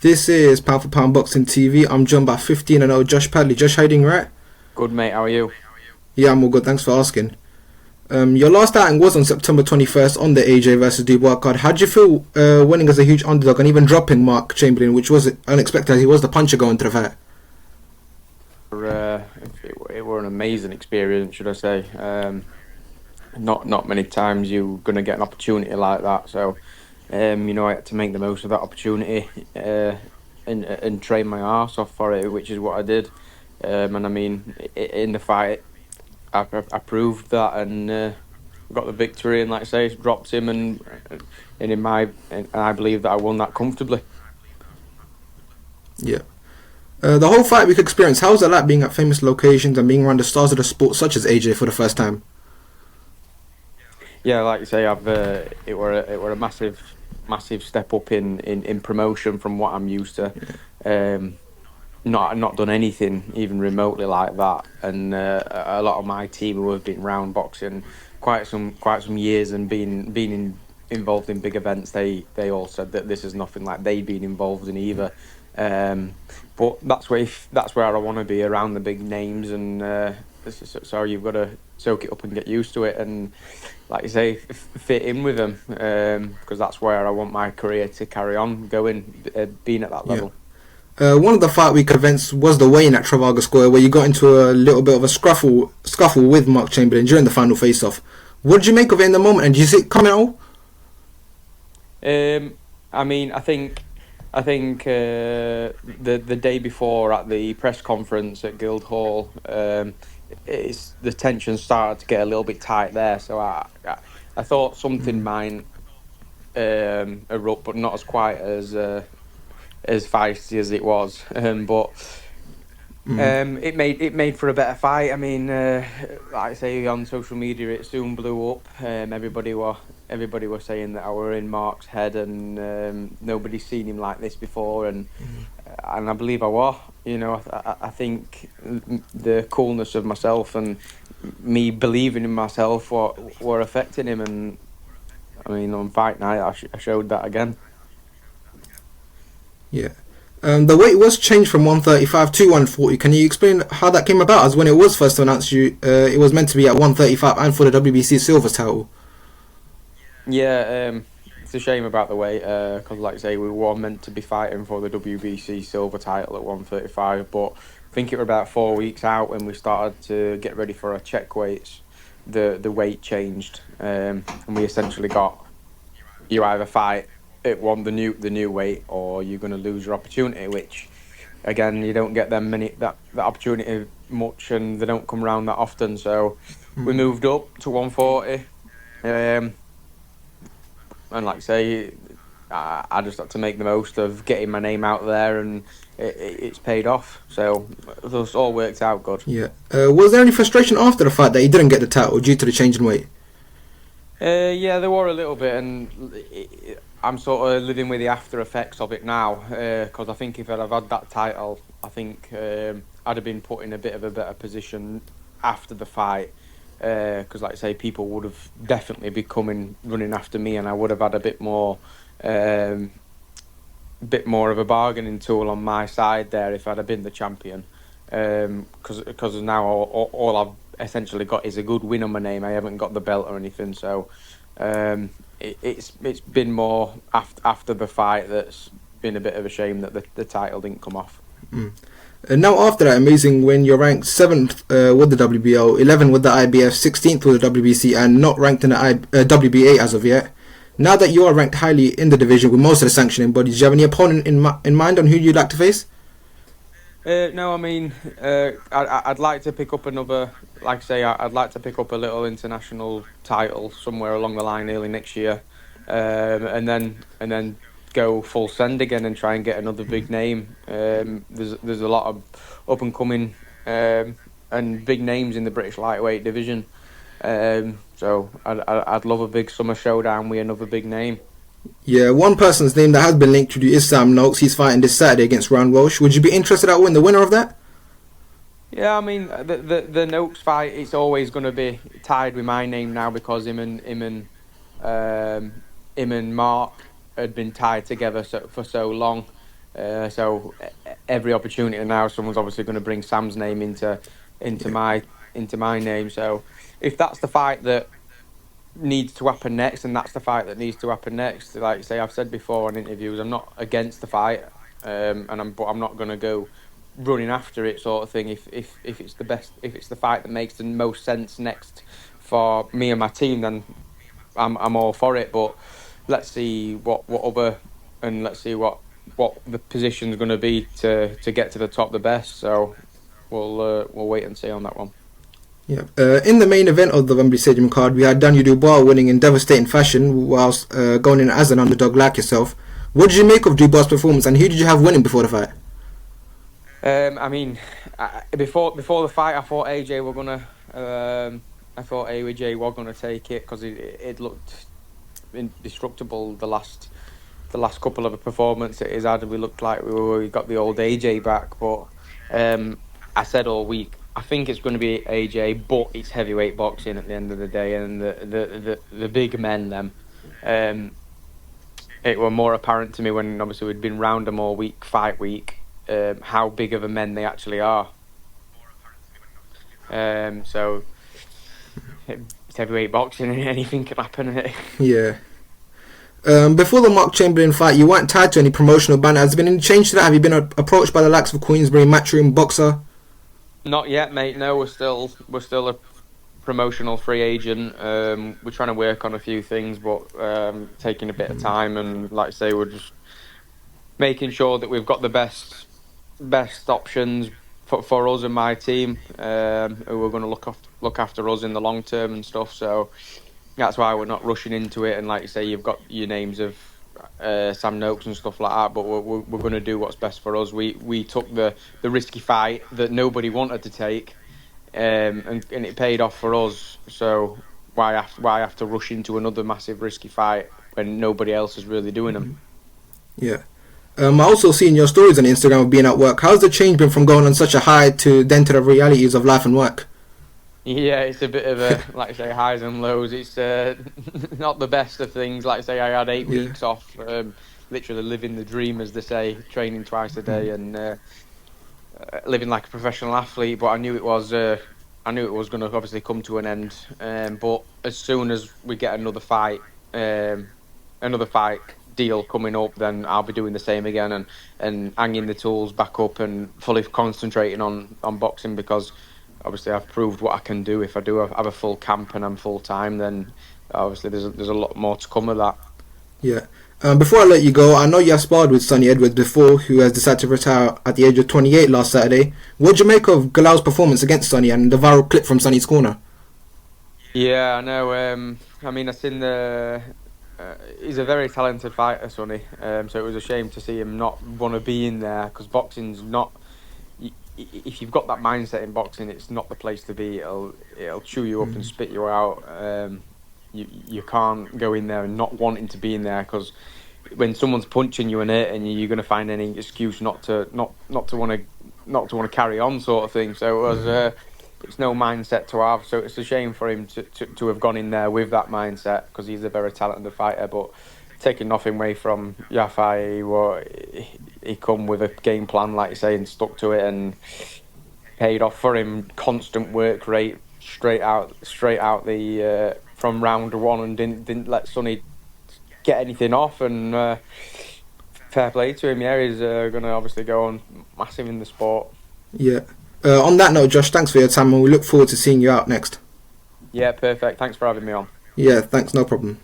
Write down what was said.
This is P4P Boxing TV. I'm joined by 15-0 Josh Padley. Josh, how you doing, right? Good, mate. How are you? Yeah, I'm all good. Thanks for asking. Your last outing was on September 21st on the AJ versus Dubois card. How do you feel winning as a huge underdog and even dropping Mark Chamberlain, which was unexpected as he was the puncher going to the fight? It were an amazing experience, should I say. Not many times you're going to get an opportunity like that. So, I had to make the most of that opportunity and train my arse off for it, which is what I did. And I mean, in the fight, I proved that and got the victory. And like I say, dropped him, and I believe that I won that comfortably. Yeah. The whole fight week experience, how was it like being at famous locations and being around the stars of the sport such as AJ for the first time? Yeah, like you say, it were a massive step up in promotion from what I'm used to. Not done anything even remotely like that, and a lot of my team who have been round boxing quite some years and been involved in big events, they all said that this is nothing like they'd been involved in either. But that's where I want to be, around the big names, and so you've got to soak it up and get used to it, and like you say, fit in with them, because that's where I want my career to carry on going, being at that level. Yeah. One of the fight week events was the weigh-in at Trafalgar Square, where you got into a little bit of a scuffle with Mark Chamberlain during the final face-off. What did you make of it in the moment, and did you see it coming at all? I mean, I think the day before at the press conference at Guildhall, the tension started to get a little bit tight there. So I thought something might erupt, but not as quite as feisty as it was. It made for a better fight. I mean, like I say, on social media, it soon blew up. Everybody was saying that I were in Mark's head, and nobody's seen him like this before, and I believe I was. I think the coolness of myself and me believing in myself were affecting him, and I mean, on fight night, I showed that again. Yeah. The weight was changed from 135 to 140. Can you explain how that came about? As when it was first announced, it was meant to be at 135 and for the WBC silver title. Yeah, it's a shame about the weight, because like I say, we were meant to be fighting for the WBC silver title at 135, but I think it was about 4 weeks out when we started to get ready for our check weights. The weight changed, and we essentially got, you either fight at the new weight, or you're going to lose your opportunity, which again, you don't get that opportunity much, and they don't come around that often. So we moved up to 140, and like I say, I just had to make the most of getting my name out there, and it's paid off. So it all worked out good. Yeah. Was there any frustration after the fight that you didn't get the title due to the change in weight? Yeah, there were a little bit, and I'm sort of living with the after effects of it now, because I think if I'd have had that title, I think I'd have been put in a bit of a better position after the fight, because like I say, people would have definitely been running after me, and I would have had a bit more of a bargaining tool on my side there if I'd have been the champion, because now all I've essentially got is a good win on my name. I haven't got the belt or anything, so it's been more after the fight that's been a bit of a shame that the title didn't come off. And now after that amazing win, you're ranked 7th with the WBO, 11th with the IBF, 16th with the WBC, and not ranked in the WBA as of yet. Now that you are ranked highly in the division with most of the sanctioning bodies, do you have any opponent in mind on who you'd like to face? No, I mean, I'd like to pick up another, like I say, I'd like to pick up a little international title somewhere along the line early next year, and then go full send again and try and get another big name. There's a lot of up and coming and big names in the British lightweight division, so I'd love a big summer showdown with another big name. Yeah, one person's name that has been linked to you is Sam Noakes. He's fighting this Saturday against Ryan Welsh. Would you be interested at winning the winner of that? Yeah, I mean, the Noakes fight, it's always going to be tied with my name now, because him and Mark had been tied together for so long. So every opportunity now, someone's obviously going to bring Sam's name into my name. So if that's the fight that needs to happen next, and that's the fight that needs to happen next. Like I say, I've said before on interviews, I'm not against the fight, but I'm not going to go running after it, sort of thing. If it's the best, if it's the fight that makes the most sense next for me and my team, then I'm all for it. But let's see what other, and let's see what the position's going to be to get to the top the best. So we'll wait and see on that one. Yeah. In the main event of the Wembley Stadium card, we had Daniel Dubois winning in devastating fashion whilst going in as an underdog like yourself. What did you make of Dubois' performance, and who did you have winning before the fight? I mean, before the fight, I thought AJ were gonna. I thought AJ were gonna take it because it looked indestructible the last couple of performances it had. We looked like we got the old AJ back, but I said all week, I think it's going to be AJ, but it's heavyweight boxing at the end of the day, and the big men, them. It were more apparent to me when obviously we'd been round them all week, fight week, how big of a men they actually are. So it's heavyweight boxing, and anything can happen. Yeah. Before the Mark Chamberlain fight, you weren't tied to any promotional banner. Has there been any change to that? Have you been approached by the likes of Queensbury, Matchroom, Boxer? Not yet, mate. No, we're still a promotional free agent. We're trying to work on a few things, but taking a bit of time. And like I say, we're just making sure that we've got the best options for us and my team, who are going to look after us in the long term and stuff. So that's why we're not rushing into it. And like you say, you've got your names of Sam Noakes and stuff like that, but we're going to do what's best for us. We took the risky fight that nobody wanted to take, and it paid off for us. So why have to rush into another massive risky fight when nobody else is really doing them? Yeah. I also seen your stories on Instagram of being at work. How's the change been from going on such a high to then to the realities of life and work? Yeah, it's a bit of a, like I say, highs and lows. It's not the best of things. Like I say, I had 8 weeks off, literally living the dream, as they say, training twice a day and living like a professional athlete. But I knew it was going to obviously come to an end. But as soon as we get another fight deal coming up, then I'll be doing the same again and hanging the tools back up and fully concentrating on boxing, because obviously I've proved what I can do. If I do have a full camp and I'm full time, then obviously there's a lot more to come of that. Yeah. Before I let you go, I know you have sparred with Sonny Edwards before, who has decided to retire at the age of 28 last Saturday. What did you make of Galal's performance against Sonny and the viral clip from Sonny's corner? Yeah, I know. I mean, I've seen he's a very talented fighter, Sonny. So it was a shame to see him not want to be in there, because boxing's not. If you've got that mindset in boxing, it's not the place to be. It'll chew you up and spit you out. You can't go in there and not wanting to be in there, because when someone's punching you and hurting you, you're going to find any excuse not to want to carry on, sort of thing. So it was. It's no mindset to have, so it's a shame for him to have gone in there with that mindset, because he's a very talented fighter. But taking nothing away from Yafai, he come with a game plan, like you say, and stuck to it, and paid off for him. Constant work rate straight out the from round one, and didn't let Sonny get anything off. And fair play to him. Yeah, he's going to obviously go on massive in the sport. Yeah. On that note, Josh, thanks for your time, and we look forward to seeing you out next. Yeah, perfect. Thanks for having me on. Yeah, thanks, no problem.